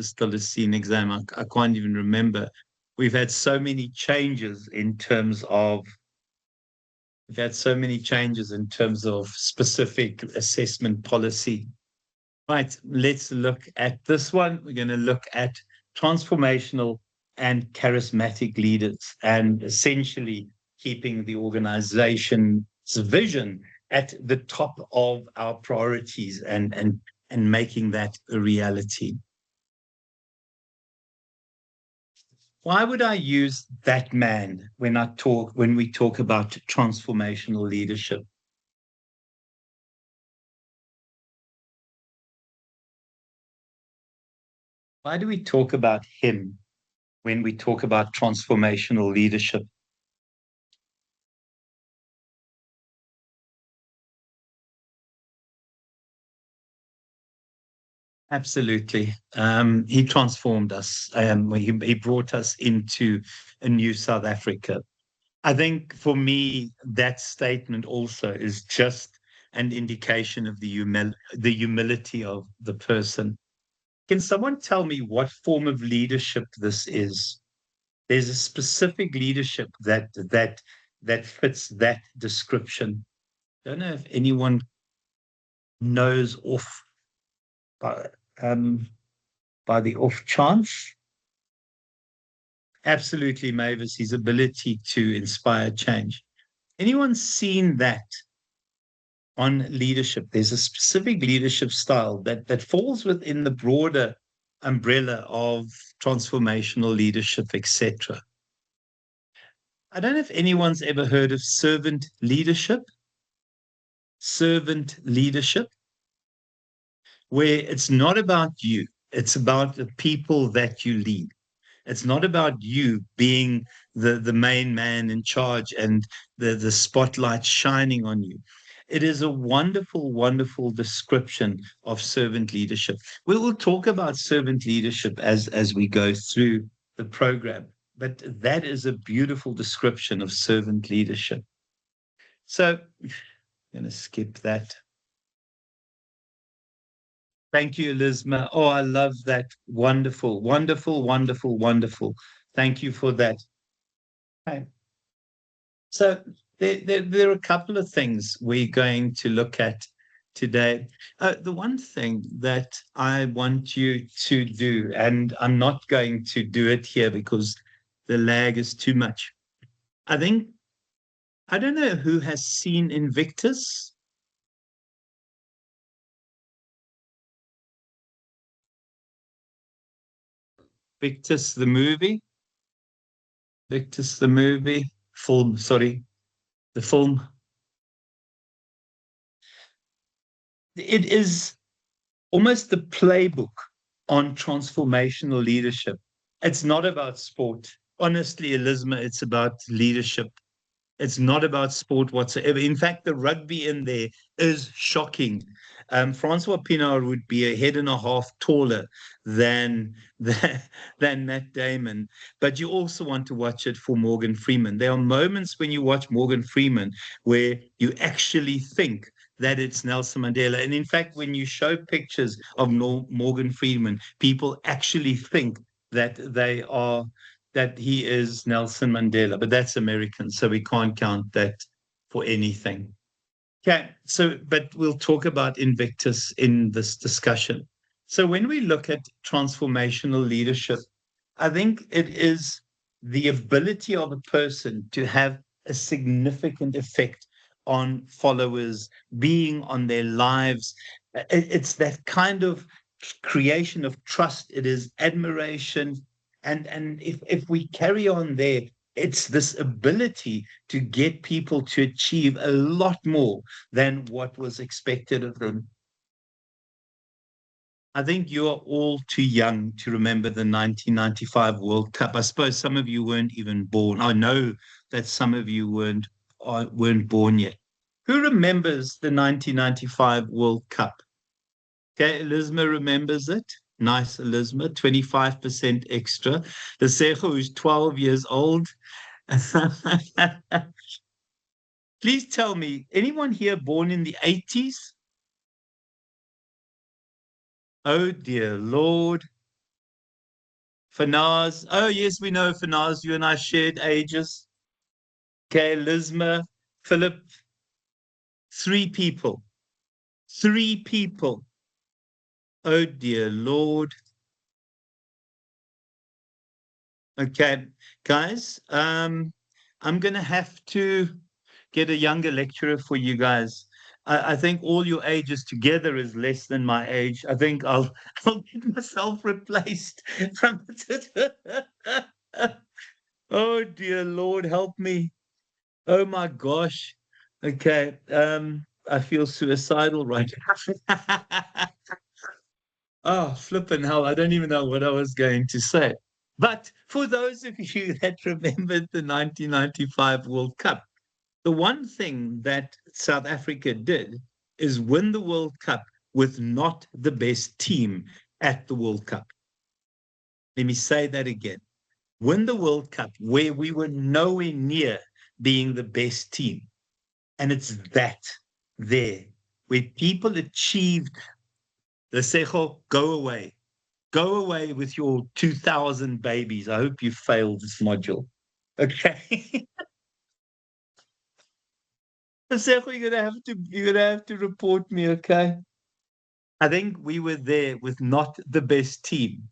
still a scene exam. I can't even remember. We've had so many changes in terms of we've had so many changes in terms of specific assessment policy. Right, let's look at this one. We're going to look at transformational and charismatic leaders, and essentially keeping the organization's vision at the top of our priorities and making that a reality. Why would I use that man when we talk about transformational leadership? Why do we talk about him when we talk about transformational leadership? Absolutely. He transformed us. He brought us into a new South Africa. I think for me, that statement also is just an indication of the humility of the person. Can someone tell me what form of leadership this is? There's a specific leadership that fits that description. Don't know if anyone knows off by, um, by the off chance. Absolutely, Mavis, his ability to inspire change. Anyone seen that on leadership? There's a specific leadership style that falls within the broader umbrella of transformational leadership, etc. I don't know if anyone's ever heard of servant leadership. Servant leadership, where it's not about you, it's about the people that you lead. It's not about you being the main man in charge and the spotlight shining on you. It is a wonderful, wonderful description of servant leadership. We will talk about servant leadership as we go through the program, but that is a beautiful description of servant leadership. So I'm going to skip that. Thank you, Elizma. Oh, I love that. Wonderful, wonderful, wonderful, wonderful. Thank you for that. Okay. So there are a couple of things we're going to look at today. The one thing that I want you to do, and I'm not going to do it here because the lag is too much. I think, I don't know who has seen Invictus. Victus the movie. Victus the movie. Film, sorry, the film. It is almost the playbook on transformational leadership. It's not about sport. Honestly, Elizma, it's about leadership. It's not about sport whatsoever. In fact, the rugby in there is shocking. Francois Pinard would be a head and a half taller than, than Matt Damon. But you also want to watch it for Morgan Freeman. There are moments when you watch Morgan Freeman where you actually think that it's Nelson Mandela. And in fact, when you show pictures of Morgan Freeman, people actually think that he is Nelson Mandela, but that's American, so we can't count that for anything. Okay, so but we'll talk about Invictus in this discussion. So when we look at transformational leadership, I think it is the ability of a person to have a significant effect on followers, being on their lives. It's that kind of creation of trust. It is admiration. And if we carry on there, it's this ability to get people to achieve a lot more than what was expected of them. I think you are all too young to remember the 1995 World Cup. I suppose some of you weren't even born. I know that some of you weren't born yet. Who remembers the 1995 World Cup? Okay, Elizma remembers it. Nice, Elizma. 25% extra. The Sejo, who's 12 years old. Please tell me, anyone here born in the 80s? Oh, dear Lord. Fanaz. Oh, yes, we know Fanaz. You and I shared ages. Okay, Lizma, Philip. Three people. Three people. Oh, dear Lord. Okay, guys, I'm going to have to get a younger lecturer for you guys. I think all your ages together is less than my age. I think I'll I'll get myself replaced from Oh dear Lord, help me. Oh my gosh. Okay. I feel suicidal right now. Oh, flipping hell. I don't even know what I was going to say. But for those of you that remembered the 1995 World Cup, the one thing that South Africa did is win the World Cup with not the best team at the World Cup. Let me say that again. Win the World Cup where we were nowhere near being the best team. And it's that there where people achieved the Sejo, go away. Go away with your 2000 babies. I hope you failed this module. Okay. Sejo, you're gonna have to report me, okay? I think we were there with not the best team.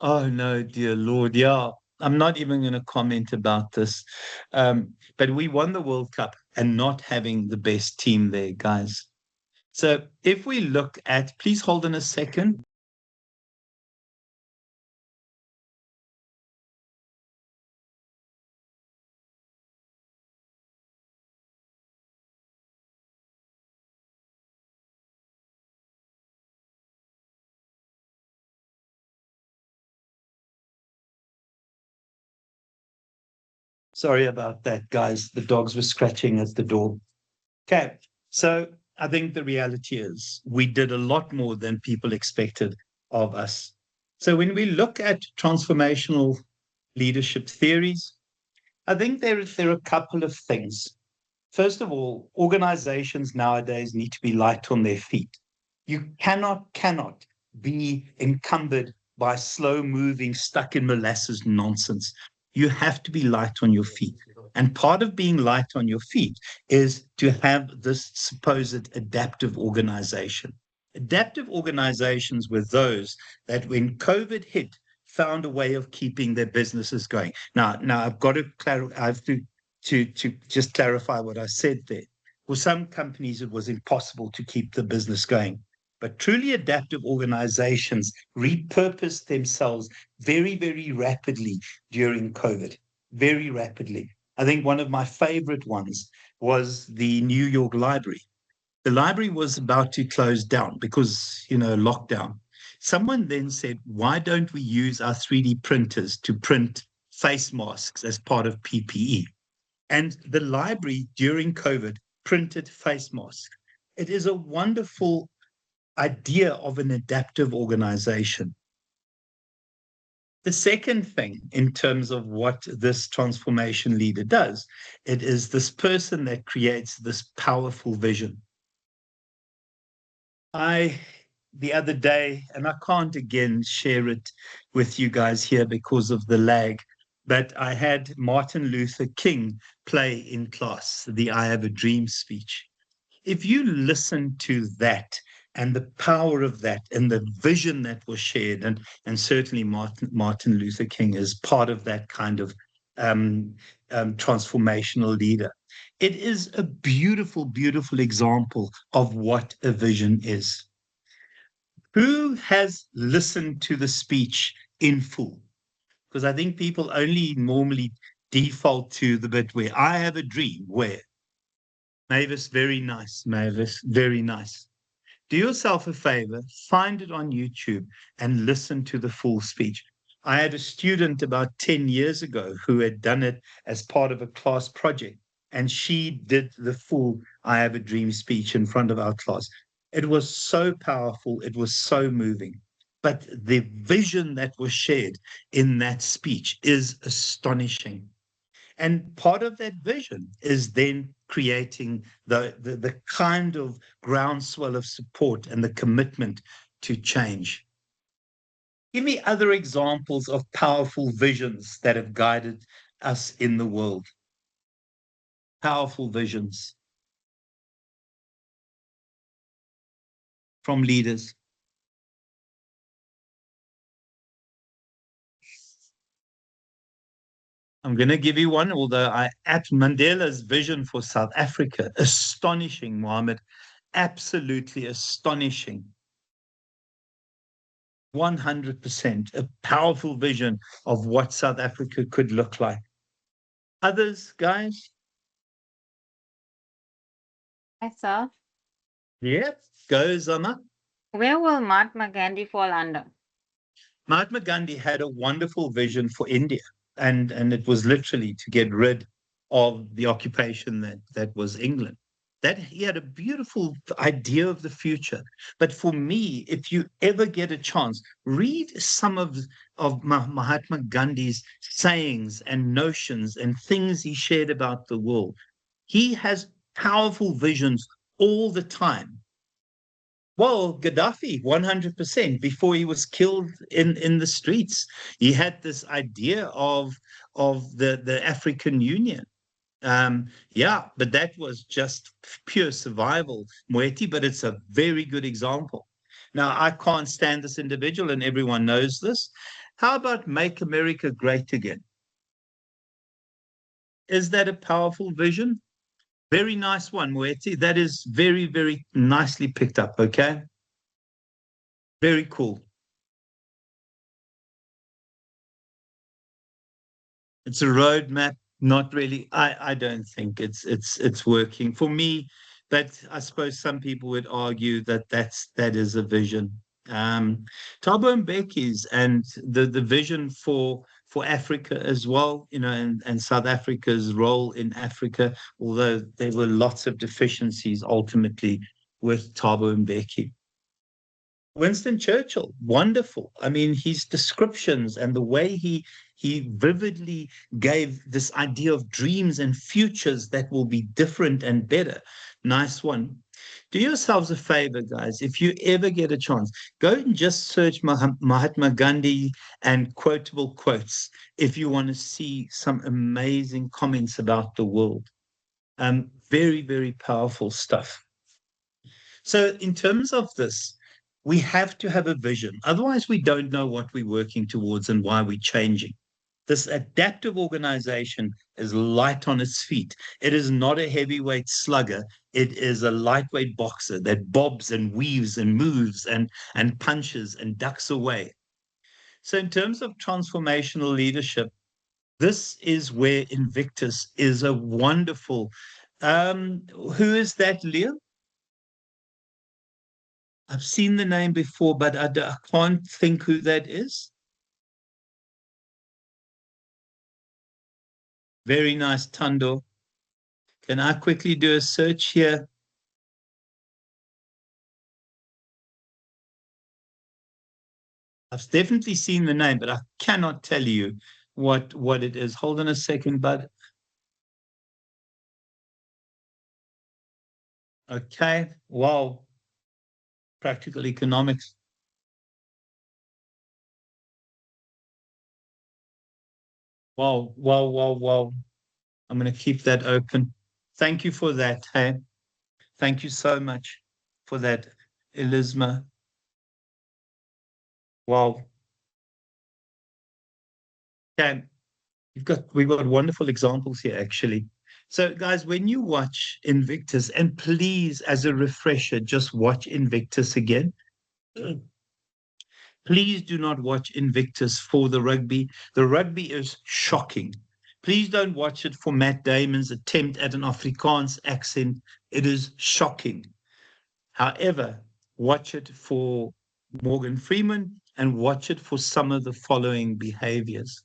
Oh no, dear Lord. Yeah. I'm not even going to comment about this. But we won the World Cup and not having the best team there, guys. So if we look at, please hold on a second. Sorry about that, guys. The dogs were scratching at the door. Okay. So I think the reality is we did a lot more than people expected of us. So when we look at transformational leadership theories, I think there are a couple of things. First of all, organizations nowadays need to be light on their feet. You cannot be encumbered by slow moving, stuck in molasses nonsense. You have to be light on your feet. And part of being light on your feet is to have this supposed adaptive organization. Adaptive organizations were those that when COVID hit, found a way of keeping their businesses going. Now I've got to I have to just clarify what I said there. For some companies, it was impossible to keep the business going. But truly adaptive organizations repurposed themselves very, very rapidly during COVID, very rapidly. I think one of my favorite ones was the New York Library. The library was about to close down because, lockdown. Someone then said, why don't we use our 3D printers to print face masks as part of PPE? And the library during COVID printed face masks. It is a wonderful idea of an adaptive organization. The second thing, in terms of what this transformation leader does, it is this person that creates this powerful vision. The other day, and I can't again share it with you guys here because of the lag, but I had Martin Luther King play in class the I Have a Dream speech. If you listen to that and the power of that and the vision that was shared, and certainly Martin Luther King is part of that kind of transformational leader. It is a beautiful, beautiful example of what a vision is. Who has listened to the speech in full? Because I think people only normally default to the bit where I have a dream, where Mavis, very nice, Mavis, very nice. Do yourself a favor, find it on YouTube and listen to the full speech. I had a student about 10 years ago who had done it as part of a class project, and she did the full I Have a Dream speech in front of our class. It was so powerful, it was so moving. But the vision that was shared in that speech is astonishing. And part of that vision is then creating the kind of groundswell of support and the commitment to change. Give me other examples of powerful visions that have guided us in the world. Powerful visions from leaders. I'm going to give you one, although at Mandela's vision for South Africa, astonishing, Mohammed, absolutely astonishing. 100%, a powerful vision of what South Africa could look like. Others, guys? Yes, sir. Yep. Go, Zama. Where will Mahatma Gandhi fall under? Mahatma Gandhi had a wonderful vision for India, and it was literally to get rid of the occupation that was England. That he had a beautiful idea of the future. But for me, if you ever get a chance, read some of Mahatma Gandhi's sayings and notions and things he shared about the world. He has powerful visions all the time. Well, Gaddafi, 100%, before he was killed in the streets. He had this idea of the African Union. Yeah, but that was just pure survival, Moeti, but it's a very good example. Now, I can't stand this individual, and everyone knows this. How about Make America Great Again? Is that a powerful vision? Very nice one, Moeti. That is very, very nicely picked up, okay? Very cool. It's a roadmap, not really. I don't think it's working for me. But I suppose some people would argue that that is a vision. Thabo Mbeki's and the vision for Africa as well, and South Africa's role in Africa, although there were lots of deficiencies ultimately with Thabo Mbeki. Winston Churchill, wonderful. I mean, his descriptions and the way he vividly gave this idea of dreams and futures that will be different and better. Nice one. Do yourselves a favor, guys. If you ever get a chance, go and just search Mahatma Gandhi and quotable quotes if you want to see some amazing comments about the world. Very, very powerful stuff. So, in terms of this, we have to have a vision. Otherwise, we don't know what we're working towards and why we're changing. This adaptive organization is light on its feet. It is not a heavyweight slugger. It is a lightweight boxer that bobs and weaves and moves and punches and ducks away. So, in terms of transformational leadership, this is where Invictus is a wonderful. Who is that, Leo? I've seen the name before, but I can't think who that is. Very nice, Tando. Can I quickly do a search here? I've definitely seen the name, but I cannot tell you what it is. Hold on a second, bud. Okay. Wow. Practical economics. Wow, wow, wow, wow. I'm going to keep that open. Thank you for that. Hey, thank you so much for that, Elisma. Wow. Okay. We've got wonderful examples here, actually. So, guys, when you watch Invictus, and please, as a refresher, just watch Invictus again. Please do not watch Invictus for the rugby. The rugby is shocking. Please don't watch it for Matt Damon's attempt at an Afrikaans accent. It is shocking. However, watch it for Morgan Freeman and watch it for some of the following behaviors.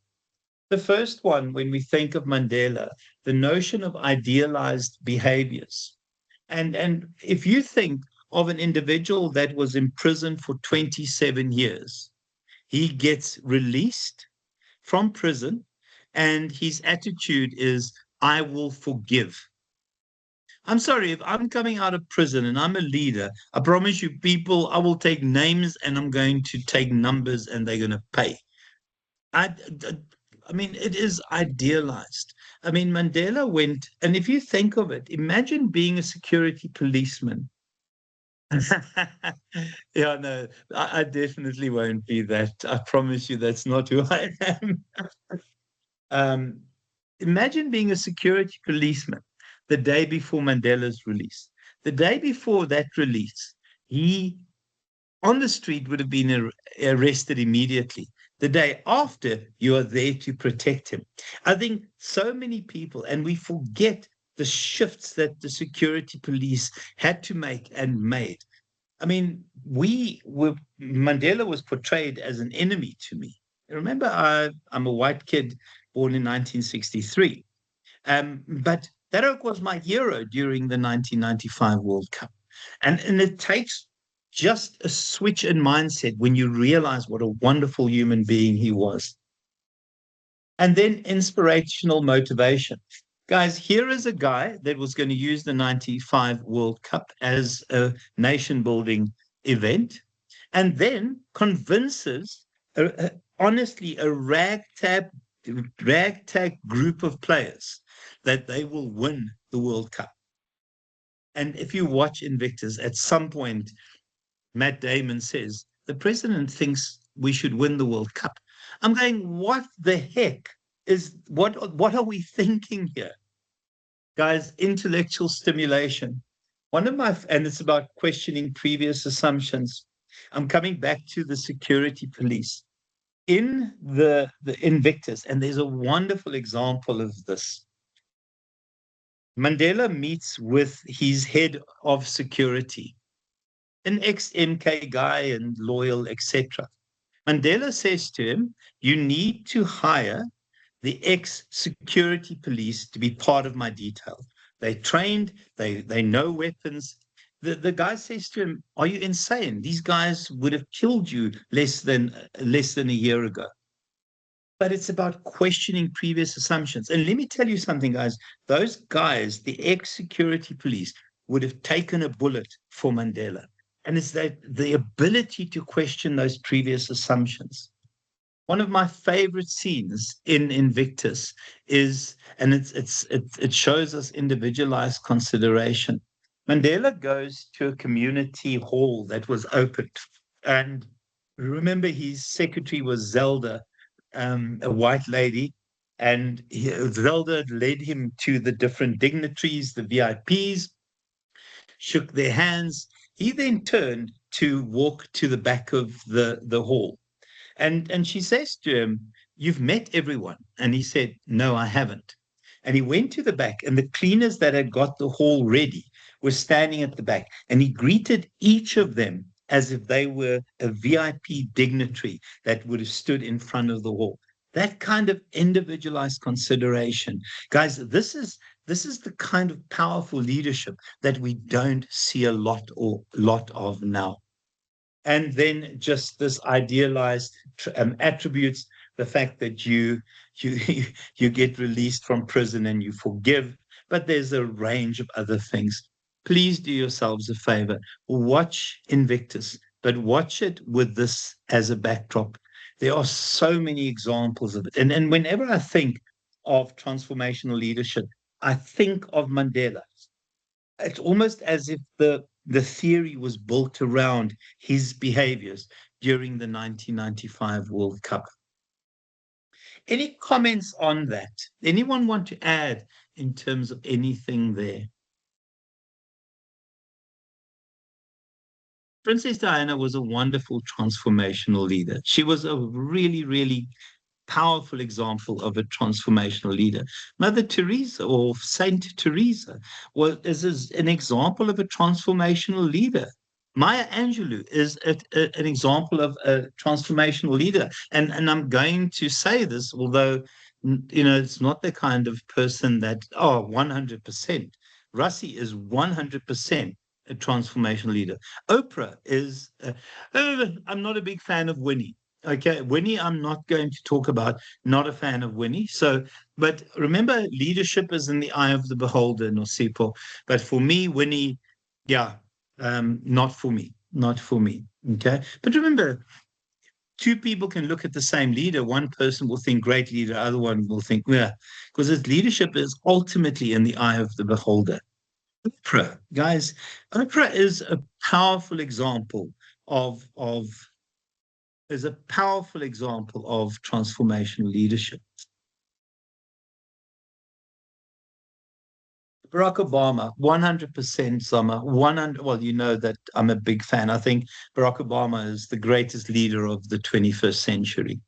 The first one, when we think of Mandela, the notion of idealized behaviors. And if you think of an individual that was in prison for 27 years, he gets released from prison and his attitude is, I will forgive. I'm sorry, if I'm coming out of prison and I'm a leader, I promise you, people, I will take names and I'm going to take numbers and they're going to pay. I, I mean, it is idealized. I mean, Mandela went, and if you think of it, imagine being a security policeman. Yeah, no, I definitely won't be that. I promise you, that's not who I am. Um, Imagine being a security policeman the day before Mandela's release. The day before that release, he on the street would have been arrested immediately. The day after, you are there to protect him. I think so many people, and we forget the shifts that the security police had to make and made. I mean, Mandela was portrayed as an enemy to me. Remember, I'm a white kid born in 1963. But that was my hero during the 1995 World Cup. And it takes just a switch in mindset when you realize what a wonderful human being he was. And then inspirational motivation. Guys, here is a guy that was going to use the 95 World Cup as a nation building event and then convinces, honestly, a ragtag group of players that they will win the World Cup. And if you watch Invictus, at some point, Matt Damon says, the president thinks we should win the World Cup. I'm going, what the heck what are we thinking here? Guys, intellectual stimulation. And it's about questioning previous assumptions. I'm coming back to the security police. In the Invictus, and there's a wonderful example of this. Mandela meets with his head of security, an ex-MK guy and loyal, etc. Mandela says to him, you need to hire the ex-security police to be part of my detail. They trained, they know weapons. The guy says to him, are you insane? These guys would have killed you less than a year ago. But it's about questioning previous assumptions. And let me tell you something, guys. Those guys, the ex-security police, would have taken a bullet for Mandela. And it's that the ability to question those previous assumptions. One of my favorite scenes in Invictus is, and it shows us individualized consideration. Mandela goes to a community hall that was opened, and remember his secretary was Zelda, a white lady, and Zelda led him to the different dignitaries, the VIPs, shook their hands. He then turned to walk to the back of the hall. And she says to him, you've met everyone. And he said, no, I haven't. And he went to the back, and the cleaners that had got the hall ready were standing at the back. And he greeted each of them as if they were a VIP dignitary that would have stood in front of the hall. That kind of individualized consideration. Guys, this is the kind of powerful leadership that we don't see a lot of now. And then just this idealized attributes, the fact that you get released from prison and you forgive, but there's a range of other things. Please do yourselves a favor, watch Invictus, but watch it with this as a backdrop. There are so many examples of it. And whenever I think of transformational leadership, I think of Mandela. It's almost as if the theory was built around his behaviors during the 1995 World Cup. Any comments on that? Anyone want to add in terms of anything there? Princess Diana was a wonderful transformational leader. She was a really, really powerful example of a transformational leader. Mother Teresa or Saint Teresa is an example of a transformational leader. Maya Angelou is an example of a transformational leader. And I'm going to say this, although, it's not the kind of person that, 100%. Rassi is 100% a transformational leader. Oprah is, I'm not a big fan of Winnie. Okay, Winnie, I'm not going to talk about, not a fan of Winnie. So, but remember, leadership is in the eye of the beholder, Nosipo. But for me, Winnie, yeah, not for me, not for me. Okay. But remember, two people can look at the same leader. One person will think great leader, other one will think, yeah, because his leadership is ultimately in the eye of the beholder. Oprah, guys, Oprah is a powerful example of is a powerful example of transformational leadership. Barack Obama, 100% Summer, 100. Well, you know that I'm a big fan. I think Barack Obama is the greatest leader of the 21st century.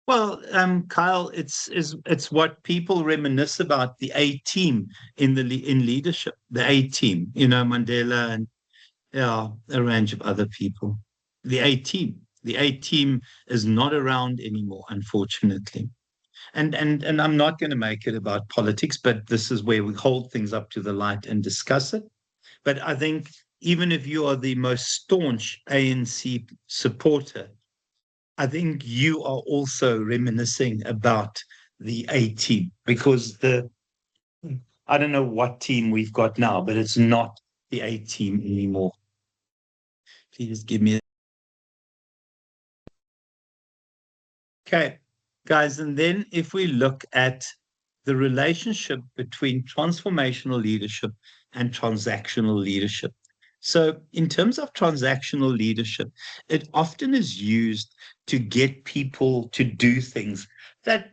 Well, Kyle, it's what people reminisce about the A team in leadership, the A team. You know, Mandela and yeah, a range of other people. The A team, the A team is not around anymore, unfortunately. And I'm not going to make it about politics, but this is where we hold things up to the light and discuss it. But I think even if you are the most staunch ANC supporter, I think you are also reminiscing about the A team because I don't know what team we've got now, but it's not the A team anymore. Please give me. Okay, guys, and then if we look at the relationship between transformational leadership and transactional leadership. So, in terms of transactional leadership, it often is used to get people to do things that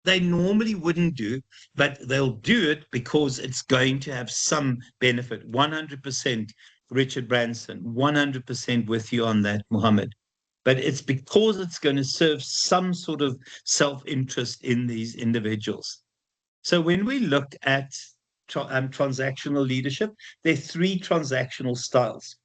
they normally wouldn't do, but they'll do it because it's going to have some benefit. 100% Richard Branson, 100% with you on that, Mohammed. But it's because it's going to serve some sort of self-interest in these individuals. So when we look at transactional leadership, there are three transactional styles.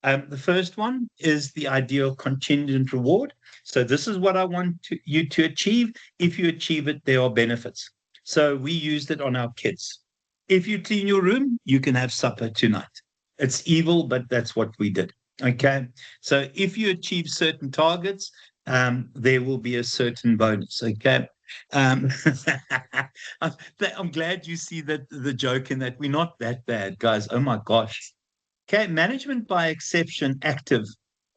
The first one is the idea of contingent reward. So this is what I want you to achieve. If you achieve it, there are benefits. So we used it on our kids. If you clean your room, you can have supper tonight. It's evil, but that's what we did. Okay. So if you achieve certain targets, there will be a certain bonus. Okay. Um, I'm glad you see that the joke in that we're not that bad, guys. Oh my gosh. Okay, management by exception active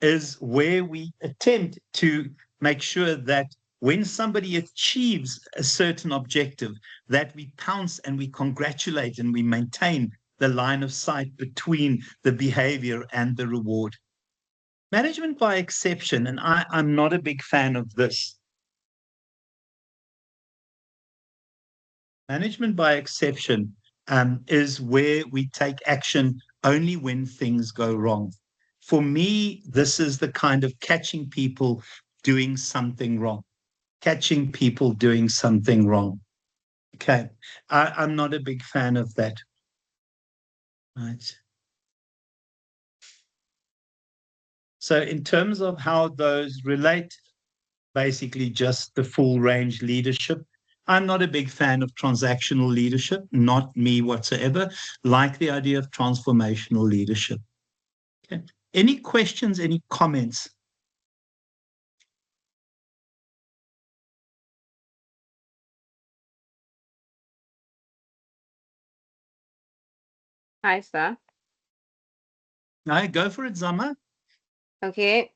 is where we attempt to make sure that when somebody achieves a certain objective, that we pounce and we congratulate and we maintain the line of sight between the behavior and the reward. Management by exception, and I'm not a big fan of this. Management by exception is where we take action only when things go wrong. For me, this is the kind of catching people doing something wrong, catching people doing something wrong. Okay. I'm not a big fan of that. Right. So in terms of how those relate, basically just the full range leadership. I'm not a big fan of transactional leadership, not me whatsoever, like the idea of transformational leadership. Okay. Any questions, any comments? Hi, sir. No, go for it, Zama. Okay.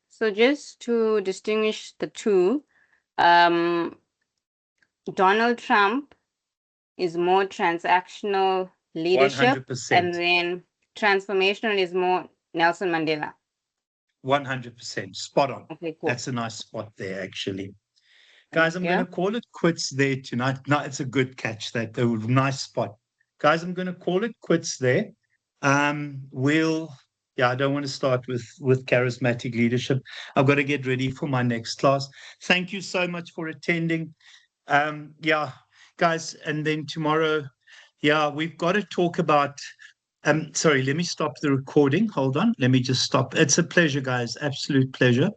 So just to distinguish the two, um, Donald Trump is more transactional leadership, 100%. and then transformational is more Nelson Mandela. 100%. Spot on. Okay, cool. That's a nice spot there, actually. Thank Guys, I'm you. going to call it quits there tonight. No, it's a good catch, that a nice spot. Guys, I'm going to call it quits there. I don't want to start with charismatic leadership. I've got to get ready for my next class. Thank you so much for attending. Guys, and then tomorrow, we've got to talk about. Sorry, let me stop the recording. Hold on. Let me just stop. It's a pleasure, guys. Absolute pleasure.